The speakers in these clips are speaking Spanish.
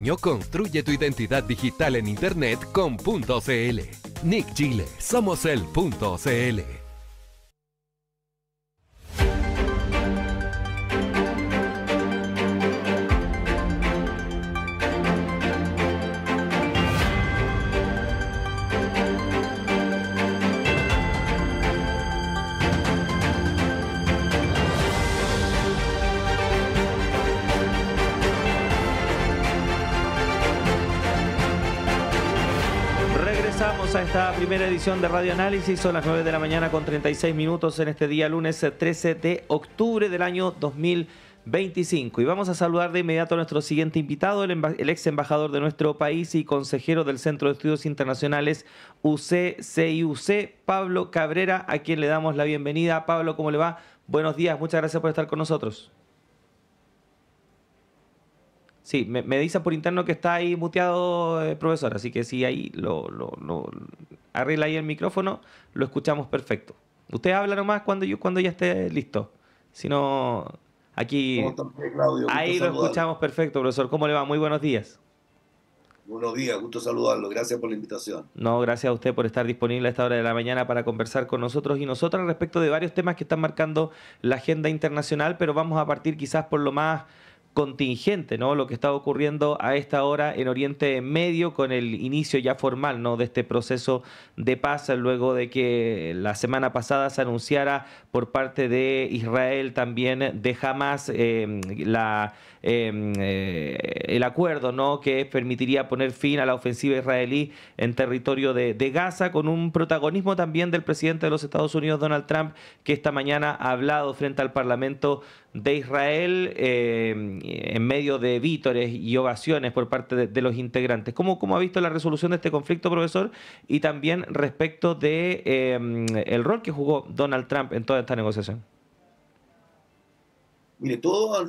Construye tu identidad digital en Internet con .cl. Nick Chile, somos el .cl. A esta primera edición de Radio Análisis, son las 9 de la mañana con 36 minutos en este día lunes 13 de octubre del año 2025. Y vamos a saludar de inmediato a nuestro siguiente invitado, el ex embajador de nuestro país y consejero del Centro de Estudios Internacionales UC-CIUC, Pablo Cabrera, a quien le damos la bienvenida. Pablo, ¿cómo le va? Buenos días, muchas gracias por estar con nosotros. Sí, me dicen por interno que está ahí muteado, profesor, así que si ahí arregla ahí el micrófono, lo escuchamos perfecto. Usted habla nomás cuando ya esté listo. Si no, aquí... ¿Cómo está, Claudio? Ahí lo escuchamos perfecto, profesor. ¿Cómo le va? Muy buenos días. Buenos días, gusto saludarlo. Gracias por la invitación. No, gracias a usted por estar disponible a esta hora de la mañana para conversar con nosotros y nosotras respecto de varios temas que están marcando la agenda internacional, pero vamos a partir quizás por lo más contingente, ¿no? Lo que está ocurriendo a esta hora en Oriente Medio con el inicio ya formal, ¿no?, de este proceso de paz luego de que la semana pasada se anunciara por parte de Israel, también de Hamas, el acuerdo, ¿no?, que permitiría poner fin a la ofensiva israelí en territorio de Gaza, con un protagonismo también del presidente de los Estados Unidos, Donald Trump, que esta mañana ha hablado frente al Parlamento de Israel en medio de vítores y ovaciones por parte de los integrantes. ¿Cómo ha visto la resolución de este conflicto, profesor? Y también respecto de el rol que jugó Donald Trump en toda esta negociación. Mire, toda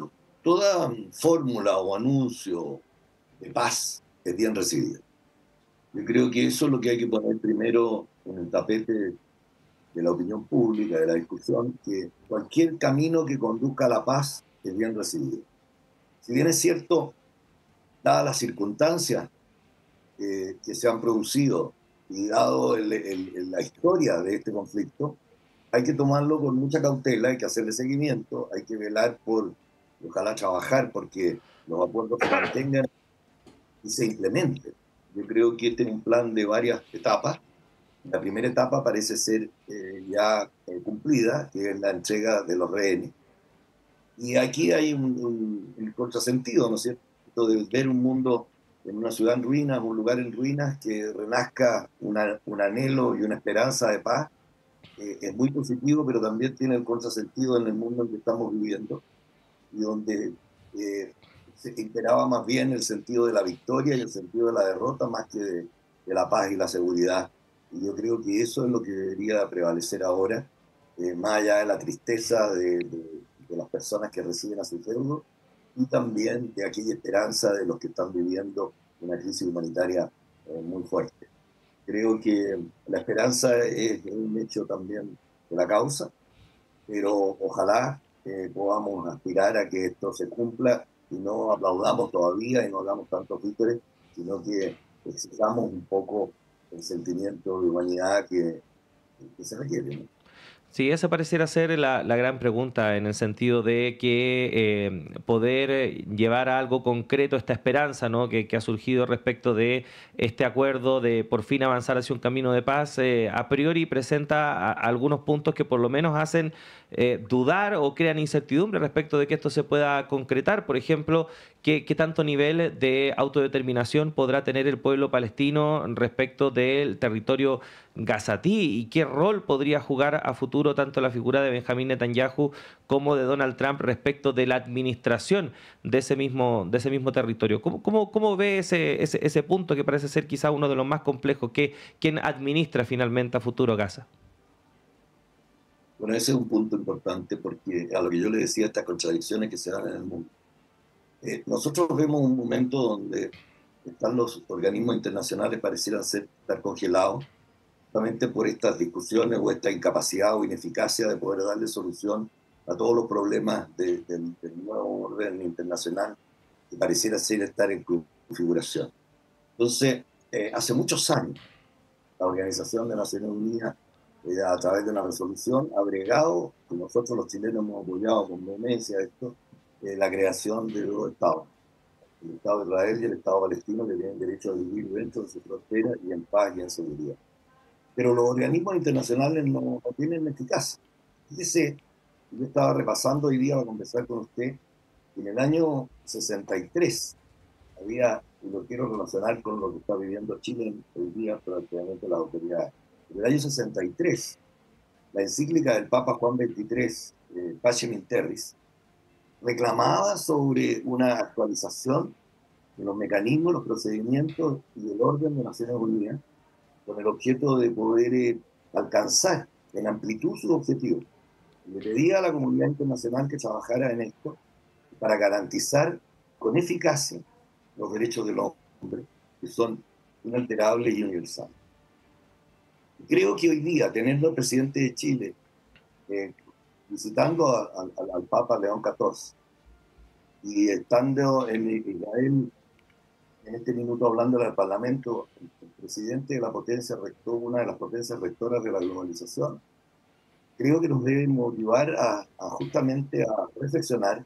fórmula o anuncio de paz es bien recibida. Yo creo que eso es lo que hay que poner primero en el tapete de la opinión pública, de la discusión, que cualquier camino que conduzca a la paz es bien recibido. Si bien es cierto, dadas las circunstancias que se han producido y dado la historia de este conflicto, hay que tomarlo con mucha cautela, hay que hacerle seguimiento, hay que velar por, ojalá trabajar porque los acuerdos se mantengan y se implementen. Yo creo que este es un plan de varias etapas. La primera etapa parece ser ya cumplida, que es la entrega de los rehenes. Y aquí hay un contrasentido, ¿no es cierto?, de ver un mundo en una ciudad en ruinas, un lugar en ruinas, que renazca un anhelo y una esperanza de paz. Es muy positivo, pero también tiene el contrasentido en el mundo en que estamos viviendo, y donde se imperaba más bien el sentido de la victoria y el sentido de la derrota, más que de la paz y la seguridad. Y yo creo que eso es lo que debería prevalecer ahora, más allá de la tristeza de las personas que reciben a su feudo, y también de aquella esperanza de los que están viviendo una crisis humanitaria muy fuerte. Creo que la esperanza es un hecho también de la causa, pero ojalá podamos aspirar a que esto se cumpla y no aplaudamos todavía y no hagamos tantos vítores, sino que exijamos un poco el sentimiento de humanidad que se requiere, ¿no? Sí, esa pareciera ser la gran pregunta, en el sentido de que poder llevar a algo concreto esta esperanza, ¿no?, que ha surgido respecto de este acuerdo de por fin avanzar hacia un camino de paz, a priori presenta algunos puntos que por lo menos hacen dudar o crean incertidumbre respecto de que esto se pueda concretar. Por ejemplo, ¿qué tanto nivel de autodeterminación podrá tener el pueblo palestino respecto del territorio gazatí? ¿Y qué rol podría jugar a futuro tanto la figura de Benjamín Netanyahu como de Donald Trump respecto de la administración de ese mismo territorio? ¿Cómo ve ese punto que parece ser quizá uno de los más complejos? ¿Quién administra finalmente a futuro Gaza? Bueno, ese es un punto importante, porque a lo que yo le decía, estas contradicciones que se dan en el mundo. Nosotros vemos un momento donde están los organismos internacionales parecieran estar congelados, justamente por estas discusiones o esta incapacidad o ineficacia de poder darle solución a todos los problemas del nuevo orden internacional, que pareciera ser estar configuración. Entonces, hace muchos años, la Organización de Naciones Unidas, a través de una resolución, ha bregado, que nosotros los chilenos hemos apoyado con vehemencia esto, la creación de dos estados, el Estado de Israel y el Estado palestino, que tienen derecho a vivir dentro de su frontera y en paz y en seguridad. Pero los organismos internacionales no tienen eficacia. Fíjese, yo estaba repasando hoy día para conversar con usted, en el año 63 había, y lo quiero relacionar con lo que está viviendo Chile hoy día, prácticamente las autoridades. En el año 63, la encíclica del Papa Juan XXIII, Pacem in Terris, reclamaba sobre una actualización de los mecanismos, los procedimientos y el orden de Naciones Unidas, con el objeto de poder alcanzar en amplitud sus objetivos. Le pedía a la comunidad internacional que trabajara en esto para garantizar con eficacia los derechos del hombre, que son inalterables y universales. Creo que hoy día, teniendo al presidente de Chile visitando al Papa León XIV y estando en Israel en este minuto hablando al Parlamento, el presidente de la potencia rector, una de las potencias rectoras de la globalización, creo que nos debe motivar a justamente a reflexionar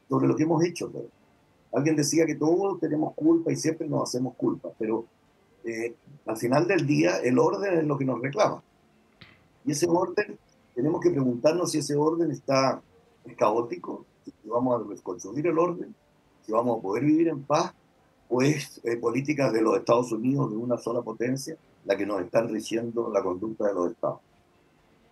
sobre lo que hemos hecho. Alguien decía que todos tenemos culpa y siempre nos hacemos culpa, pero al final del día el orden es lo que nos reclama. Y ese orden, tenemos que preguntarnos si ese orden es caótico, si vamos a reconstruir el orden, si vamos a poder vivir en paz, o es políticas de los Estados Unidos, de una sola potencia, la que nos están rigiendo la conducta de los estados.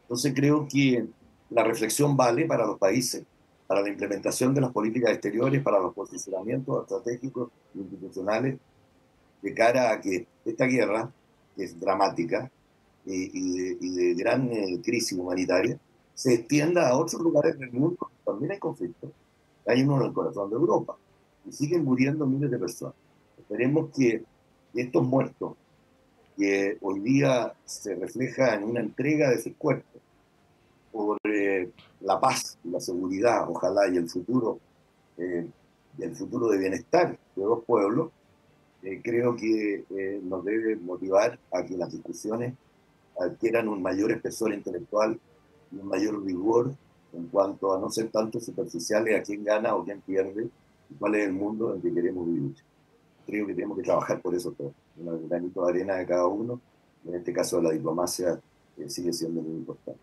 Entonces creo que la reflexión vale para los países, para la implementación de las políticas exteriores, para los posicionamientos estratégicos e institucionales, de cara a que esta guerra, que es dramática y de gran crisis humanitaria, se extienda a otros lugares del mundo. También hay conflictos. Hay uno en el corazón de Europa y siguen muriendo miles de personas. Esperemos que estos muertos, que hoy día se refleja en una entrega de sus cuerpos por la paz y la seguridad, ojalá, y el futuro de bienestar de dos pueblos, creo que nos debe motivar a que las discusiones adquieran un mayor espesor intelectual y un mayor rigor en cuanto a no ser tanto superficiales a quién gana o quién pierde y cuál es el mundo en el que queremos vivir. Creo que tenemos que trabajar por eso todo, un granito de arena de cada uno, en este caso la diplomacia sigue siendo muy importante.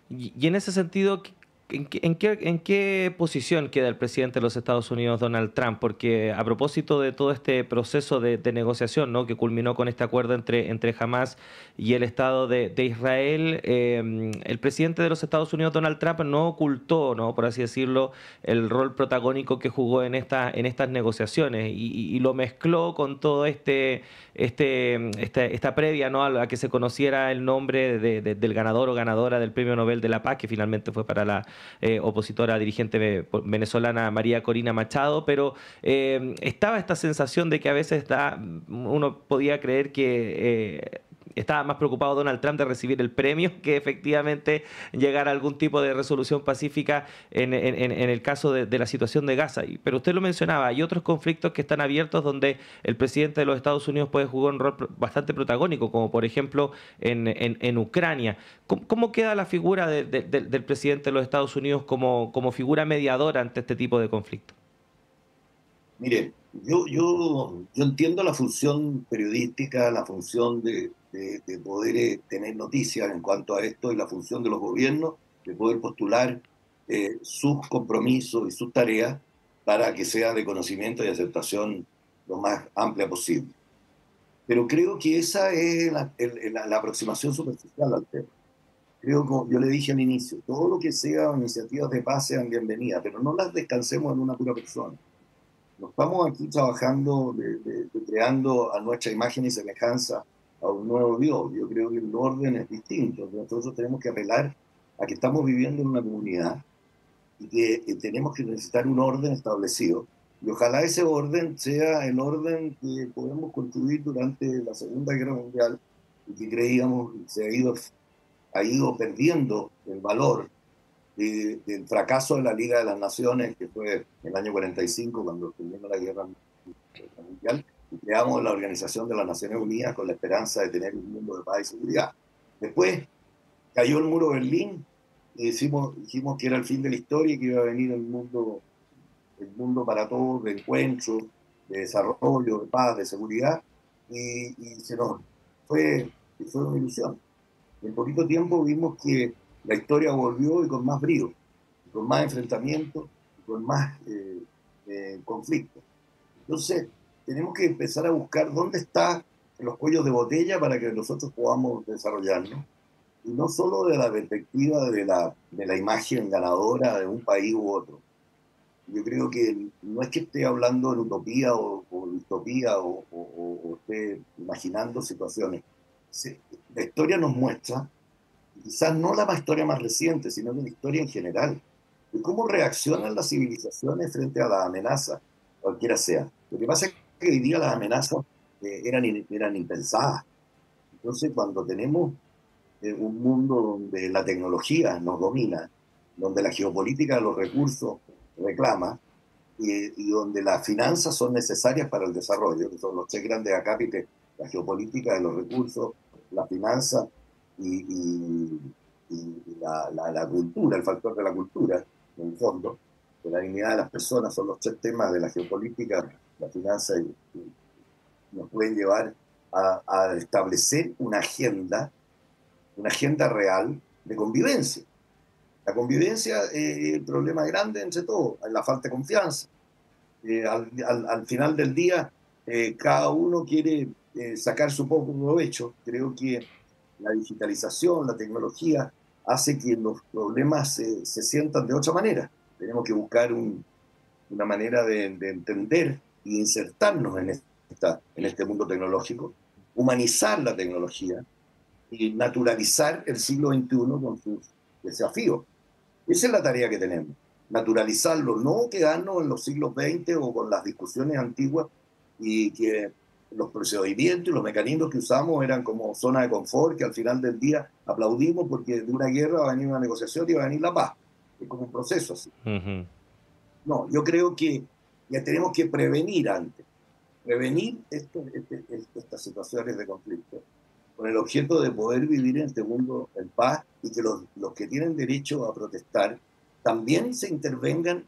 Y en ese sentido, ¿en qué posición queda el presidente de los Estados Unidos, Donald Trump? Porque a propósito de todo este proceso de negociación, ¿no?, que culminó con este acuerdo entre Hamás y el Estado de Israel, el presidente de los Estados Unidos, Donald Trump, no ocultó, ¿no?, por así decirlo, el rol protagónico que jugó en estas negociaciones y lo mezcló con todo esta previa, ¿no?, a que se conociera el nombre del ganador o ganadora del Premio Nobel de la Paz, que finalmente fue para la opositora dirigente venezolana María Corina Machado, pero estaba esta sensación de que a veces uno podía creer que estaba más preocupado Donald Trump de recibir el premio que efectivamente llegar a algún tipo de resolución pacífica en el caso de la situación de Gaza. Pero usted lo mencionaba, hay otros conflictos que están abiertos donde el presidente de los Estados Unidos puede jugar un rol bastante protagónico, como por ejemplo en Ucrania. ¿Cómo queda la figura del presidente de los Estados Unidos como figura mediadora ante este tipo de conflictos? Mire, yo entiendo la función periodística, la función de poder tener noticias en cuanto a esto y la función de los gobiernos de poder postular sus compromisos y sus tareas para que sea de conocimiento y aceptación lo más amplia posible. Pero creo que esa es la aproximación superficial al tema. Creo, como yo le dije al inicio, todo lo que sea iniciativas de paz sean bienvenidas, pero no las descansemos en una pura persona. No estamos aquí trabajando, creando a nuestra imagen y semejanza a un nuevo Dios. Yo creo que el orden es distinto. Nosotros tenemos que apelar a que estamos viviendo en una comunidad y que tenemos que necesitar un orden establecido. Y ojalá ese orden sea el orden que podemos construir durante la Segunda Guerra Mundial y que creíamos se ha ido perdiendo el valor del fracaso de la Liga de las Naciones, que fue en el año 45, cuando terminó la guerra mundial y creamos la Organización de las Naciones Unidas con la esperanza de tener un mundo de paz y seguridad. Después cayó el muro de Berlín y dijimos que era el fin de la historia y que iba a venir el mundo para todos, de encuentro, de desarrollo, de paz, de seguridad, y se nos fue una ilusión. En poquito tiempo vimos que la historia volvió y con más brío, con más enfrentamientos, con más conflictos. Entonces, tenemos que empezar a buscar dónde están los cuellos de botella para que nosotros podamos desarrollarnos, y no solo de la perspectiva de la imagen ganadora de un país u otro. Yo creo que no es que esté hablando en utopía o distopía o esté imaginando situaciones. Sí, la historia nos muestra, quizás no la historia más reciente, sino la historia en general, de cómo reaccionan las civilizaciones frente a la amenaza, cualquiera sea. Lo que pasa es que hoy día las amenazas eran impensadas. Entonces, cuando tenemos un mundo donde la tecnología nos domina, donde la geopolítica de los recursos reclama, y donde las finanzas son necesarias para el desarrollo, que son los tres grandes acápites: la geopolítica de los recursos, la finanza y la cultura, el factor de la cultura, en el fondo, de la dignidad de las personas, son los tres temas de la geopolítica, la finanza, y nos pueden llevar a establecer una agenda real de convivencia. La convivencia es el problema grande entre todos, la falta de confianza. Al final del día, cada uno quiere sacar su poco provecho. Creo que la digitalización, la tecnología, hace que los problemas se sientan de otra manera. Tenemos que buscar una manera de entender y insertarnos en este mundo tecnológico, humanizar la tecnología y naturalizar el siglo XXI con sus desafíos. Esa es la tarea que tenemos, naturalizarlo, no quedarnos en los siglos XX o con las discusiones antiguas y que los procedimientos y los mecanismos que usamos eran como zona de confort, que al final del día aplaudimos porque de una guerra va a venir una negociación y va a venir la paz. Es como un proceso así. No, yo creo que ya tenemos que prevenir antes, prevenir estas situaciones de conflicto, con el objeto de poder vivir en este mundo en paz, y que los que tienen derecho a protestar también se vengan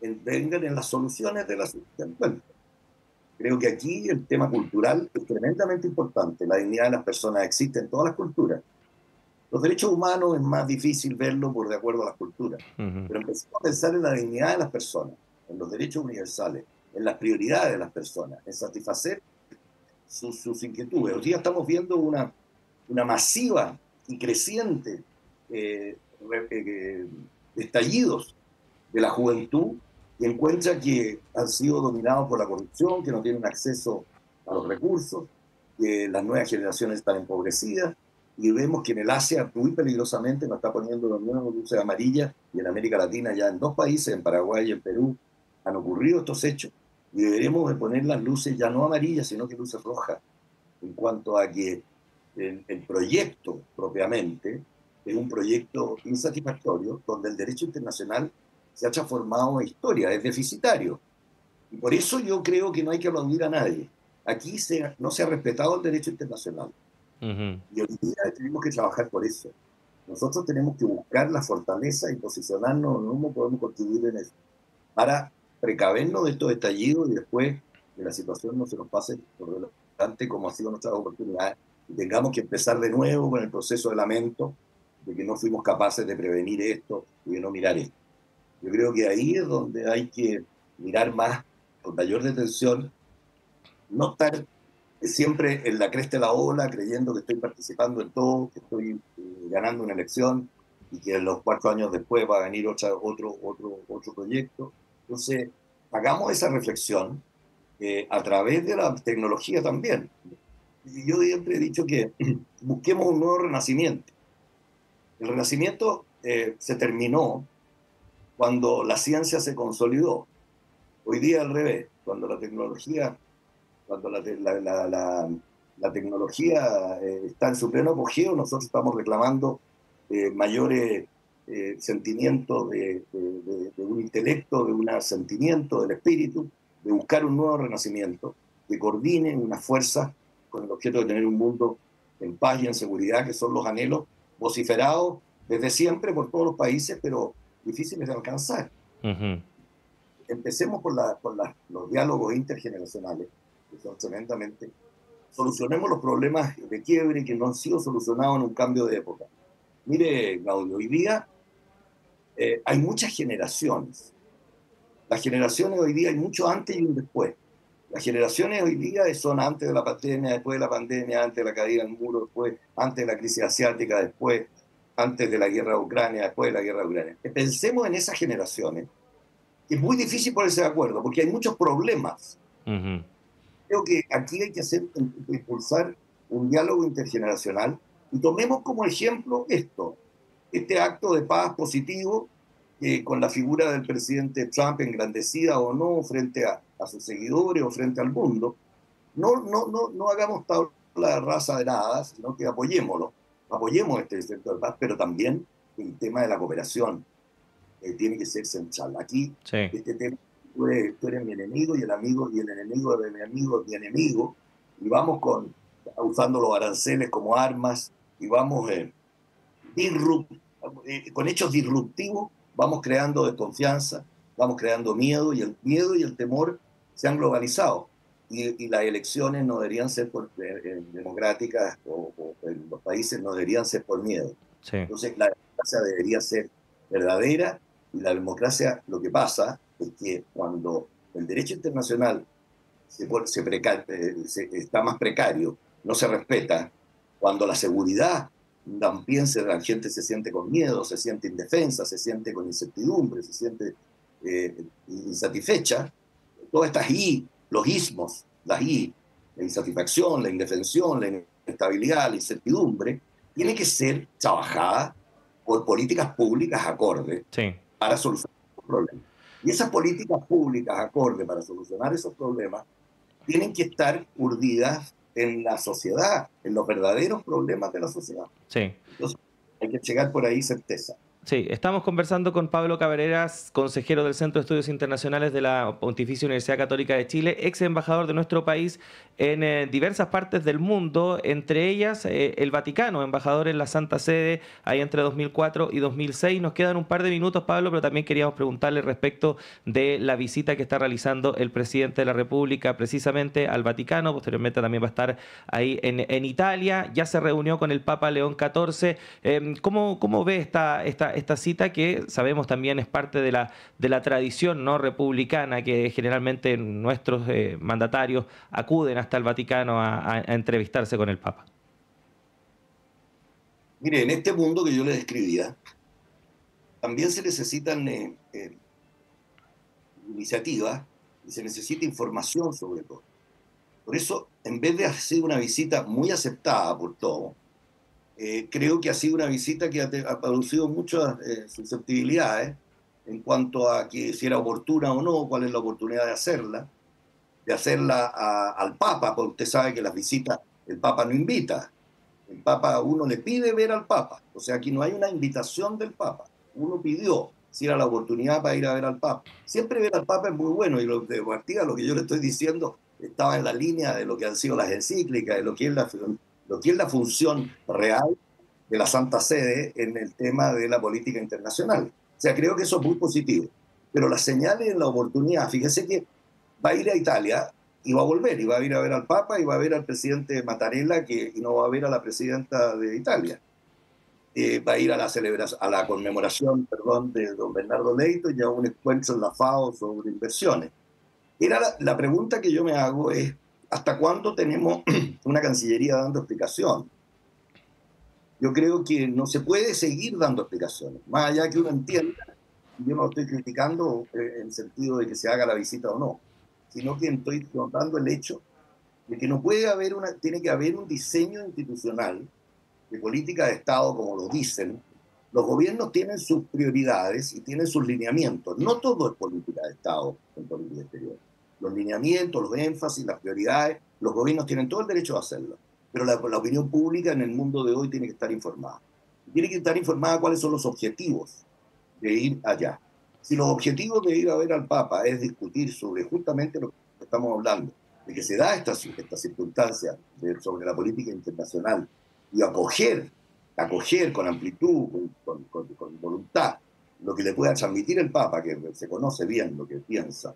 en las soluciones de las encuentros. Creo que aquí el tema cultural es tremendamente importante. La dignidad de las personas existe en todas las culturas. Los derechos humanos es más difícil verlo por de acuerdo a las culturas, pero empecemos a pensar en la dignidad de las personas, en los derechos universales, en las prioridades de las personas, en satisfacer sus inquietudes. Hoy día estamos viendo una masiva y creciente estallidos de la juventud, que encuentra que han sido dominados por la corrupción, que no tienen acceso a los recursos, que las nuevas generaciones están empobrecidas, y vemos que en el Asia muy peligrosamente nos está poniendo las nuevas luces amarillas, y en América Latina ya en 2 países, en Paraguay y en Perú, han ocurrido estos hechos, y deberemos de poner las luces ya no amarillas, sino que luces rojas, en cuanto a que el proyecto propiamente es un proyecto insatisfactorio, donde el derecho internacional se ha transformado en historia, es deficitario. Y por eso yo creo que no hay que aplaudir a nadie. Aquí no se ha respetado el derecho internacional. Y hoy día tenemos que trabajar por eso. Nosotros tenemos que buscar la fortaleza y posicionarnos en cómo podemos contribuir en eso, para precavernos de estos estallidos y después que la situación no se nos pase por delante como ha sido nuestra oportunidad, y tengamos que empezar de nuevo con el proceso de lamento de que no fuimos capaces de prevenir esto y de no mirar esto. Yo creo que ahí es donde hay que mirar más, con mayor detención, no estar siempre en la cresta de la ola, creyendo que estoy participando en todo, que estoy ganando una elección y que los 4 años después va a venir otro proyecto. Entonces, hagamos esa reflexión a través de la tecnología también. Y yo siempre he dicho que busquemos un nuevo renacimiento. El renacimiento se terminó cuando la ciencia se consolidó. Hoy día al revés, cuando la tecnología está en su pleno apogeo, nosotros estamos reclamando mayores sentimientos de un intelecto, de un sentimiento del espíritu, de buscar un nuevo renacimiento que coordine unas fuerzas con el objeto de tener un mundo en paz y en seguridad, que son los anhelos vociferados desde siempre por todos los países, pero difíciles de alcanzar. Ujú. Empecemos por los diálogos intergeneracionales, que son tremendamente... Solucionemos los problemas de quiebre que no han sido solucionados en un cambio de época. Mire, Claudio, hoy día hay muchas generaciones. Las generaciones hoy día hay mucho antes y un después. Las generaciones hoy día son antes de la pandemia, después de la pandemia, antes de la caída del muro, después, antes de la crisis asiática, después, antes de la guerra de Ucrania, después de la guerra de Ucrania. Pensemos en esas generaciones, que es muy difícil ponerse de acuerdo, porque hay muchos problemas. Ujú. Creo que aquí hay que impulsar un diálogo intergeneracional y tomemos como ejemplo este acto de paz positivo con la figura del presidente Trump engrandecida o no frente a sus seguidores o frente al mundo. No hagamos tabla rasa de nada, sino que apoyémoslo. Apoyemos este sector de paz, pero también el tema de la cooperación tiene que ser central. Aquí, Sí. este tema, tú eres mi enemigo y el enemigo de mi amigo es mi enemigo, y vamos usando los aranceles como armas, y vamos con hechos disruptivos, vamos creando desconfianza, vamos creando miedo, y el miedo y el temor se han globalizado. Y las elecciones no deberían ser democráticas, o en los países no deberían ser por miedo. Sí. Entonces la democracia debería ser verdadera, y la democracia, lo que pasa es que cuando el derecho internacional está más precario, no se respeta, cuando la seguridad también la gente se siente con miedo, se siente indefensa, se siente con incertidumbre, se siente insatisfecha, todas estas los ismos, la insatisfacción, la indefensión, la inestabilidad, la incertidumbre, tiene que ser trabajada por políticas públicas acordes para solucionar los problemas. Y esas políticas públicas acordes para solucionar esos problemas tienen que estar urdidas en la sociedad, en los verdaderos problemas de la sociedad. Sí. Entonces, hay que llegar por ahí certeza. Sí, estamos conversando con Pablo Cabrera's, consejero del Centro de Estudios Internacionales de la Pontificia Universidad Católica de Chile, ex embajador de nuestro país en diversas partes del mundo, entre ellas el Vaticano, embajador en la Santa Sede, ahí entre 2004 y 2006. Nos quedan un par de minutos, Pablo, pero también queríamos preguntarle respecto de la visita que está realizando el presidente de la República precisamente al Vaticano. Posteriormente también va a estar ahí en Italia. Ya se reunió con el Papa León XIV. ¿Cómo ve esta cita, que sabemos también es parte de la tradición, ¿no?, republicana, que generalmente nuestros mandatarios acuden hasta el Vaticano a entrevistarse con el Papa? Mire, en este mundo que yo le describía, también se necesitan iniciativas y se necesita información sobre todo. Por eso, en vez de hacer una visita muy aceptada por todos, creo que ha sido una visita que ha producido muchas susceptibilidades en cuanto a que si era oportuna o no, cuál es la oportunidad de hacerla al Papa, porque usted sabe que las visitas, el Papa no invita, el Papa, uno le pide ver al Papa, o sea, aquí no hay una invitación del Papa, uno pidió si era la oportunidad para ir a ver al Papa. Siempre ver al Papa es muy bueno, y de partida lo que yo le estoy diciendo estaba en la línea de lo que han sido las encíclicas, de lo que es la función real de la Santa Sede en el tema de la política internacional. O sea, creo que eso es muy positivo. Pero las señales en la oportunidad, fíjese que va a ir a Italia y va a volver, y va a ir a ver al Papa, y va a ver al presidente Mattarella, y no va a ver a la presidenta de Italia. Va a ir a la conmemoración, de don Bernardo Leito, y a un encuentro en la FAO sobre inversiones. La pregunta que yo me hago es, ¿hasta cuándo tenemos una Cancillería dando explicación? Yo creo que no se puede seguir dando explicaciones, más allá que uno entienda, yo no estoy criticando en el sentido de que se haga la visita o no, sino que estoy notando el hecho de que no puede haber tiene que haber un diseño institucional de política de Estado, como lo dicen. Los gobiernos tienen sus prioridades y tienen sus lineamientos. No todo es política de Estado en política exterior. Los lineamientos, los énfasis, las prioridades, los gobiernos tienen todo el derecho a hacerlo. Pero la opinión pública en el mundo de hoy tiene que estar informada. Tiene que estar informada cuáles son los objetivos de ir allá. Si los objetivos de ir a ver al Papa es discutir sobre justamente lo que estamos hablando, de que se da esta circunstancia sobre la política internacional y acoger con amplitud, con voluntad, lo que le pueda transmitir el Papa, que se conoce bien lo que piensa,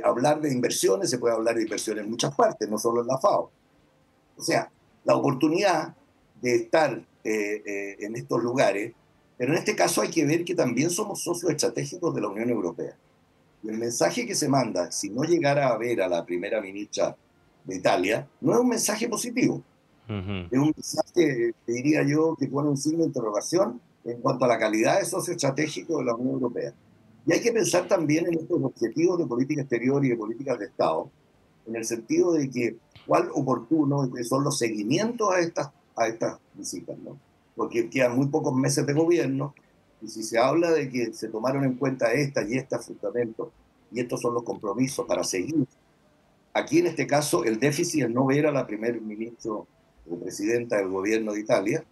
hablar de inversiones, se puede hablar de inversiones en muchas partes, no solo en la FAO. O sea, la oportunidad de estar en estos lugares, pero en este caso hay que ver que también somos socios estratégicos de la Unión Europea. Y el mensaje que se manda, si no llegara a ver a la primera ministra de Italia, no es un mensaje positivo. Es un mensaje, diría yo, que pone un signo de interrogación en cuanto a la calidad de socio estratégico de la Unión Europea. Y hay que pensar también en estos objetivos de política exterior y de políticas de Estado, en el sentido de que cuál oportuno son los seguimientos a estas visitas, ¿no? Porque quedan muy pocos meses de gobierno, y si se habla de que se tomaron en cuenta estas y estos fundamentos, y estos son los compromisos para seguir, aquí en este caso el déficit es no ver a la primer ministro o presidenta del gobierno de Italia,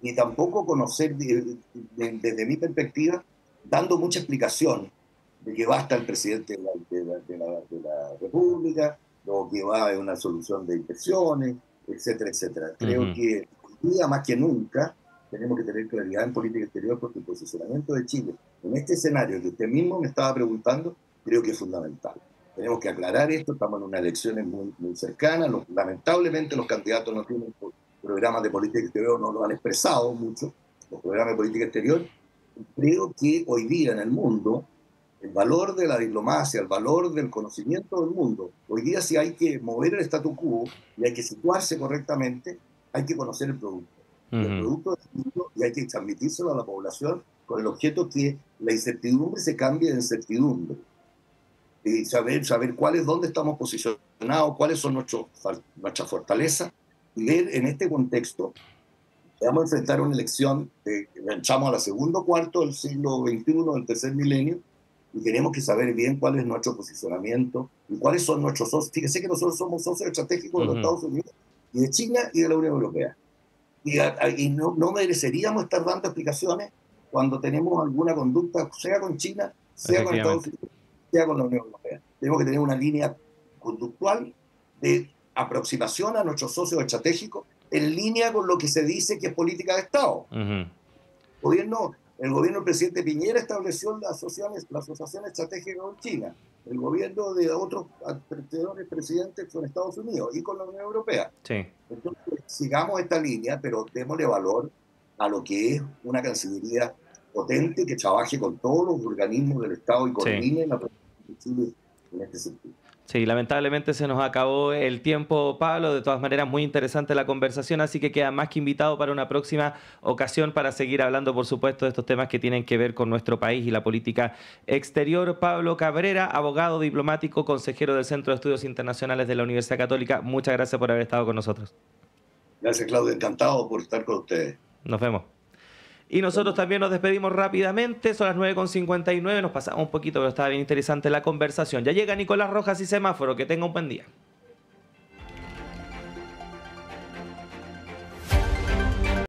ni tampoco conocer, desde mi perspectiva, dando mucha explicación de que basta el presidente de la República, o que va a una solución de inversiones, etcétera, etcétera. Creo que hoy día más que nunca tenemos que tener claridad en política exterior, porque el posicionamiento de Chile en este escenario que usted mismo me estaba preguntando, creo que es fundamental. Tenemos que aclarar esto, estamos en unas elecciones muy cercanas, lamentablemente los candidatos no tienen programas de política exterior, no lo han expresado mucho, los programas de política exterior. Creo que hoy día en el mundo, el valor de la diplomacia, el valor del conocimiento del mundo, hoy día si hay que mover el statu quo y hay que situarse correctamente, hay que conocer el producto. El producto del mundo, y hay que transmitírselo a la población con el objeto que la incertidumbre se cambie en certidumbre. Y saber dónde estamos posicionados, cuáles son nuestras fortalezas, y ver en este contexto que vamos a enfrentar una elección, entramos a la segundo cuarto del siglo XXI, del tercer milenio, y tenemos que saber bien cuál es nuestro posicionamiento y cuáles son nuestros socios. Fíjese que nosotros somos socios estratégicos de los Estados Unidos y de China y de la Unión Europea. Y no mereceríamos estar dando explicaciones cuando tenemos alguna conducta, sea con China, sea con Estados Unidos, sea con la Unión Europea. Tenemos que tener una línea conductual de aproximación a nuestros socios estratégicos en línea con lo que se dice que es política de Estado. El gobierno del presidente Piñera estableció la asociación estratégica con China. El gobierno de otros anteriores presidentes con Estados Unidos y con la Unión Europea. Sí. Entonces, sigamos esta línea, pero démosle valor a lo que es una Cancillería potente que trabaje con todos los organismos del Estado y coordine la política de Chile en este sentido. Sí, lamentablemente se nos acabó el tiempo, Pablo. De todas maneras, muy interesante la conversación, así que queda más que invitado para una próxima ocasión para seguir hablando, por supuesto, de estos temas que tienen que ver con nuestro país y la política exterior. Pablo Cabrera, abogado diplomático, consejero del Centro de Estudios Internacionales de la Universidad Católica. Muchas gracias por haber estado con nosotros. Gracias, Claudio. Encantado por estar con ustedes. Nos vemos. Y nosotros también nos despedimos rápidamente, son las 9:59, nos pasamos un poquito, pero estaba bien interesante la conversación. Ya llega Nicolás Rojas y Semáforo, que tenga un buen día.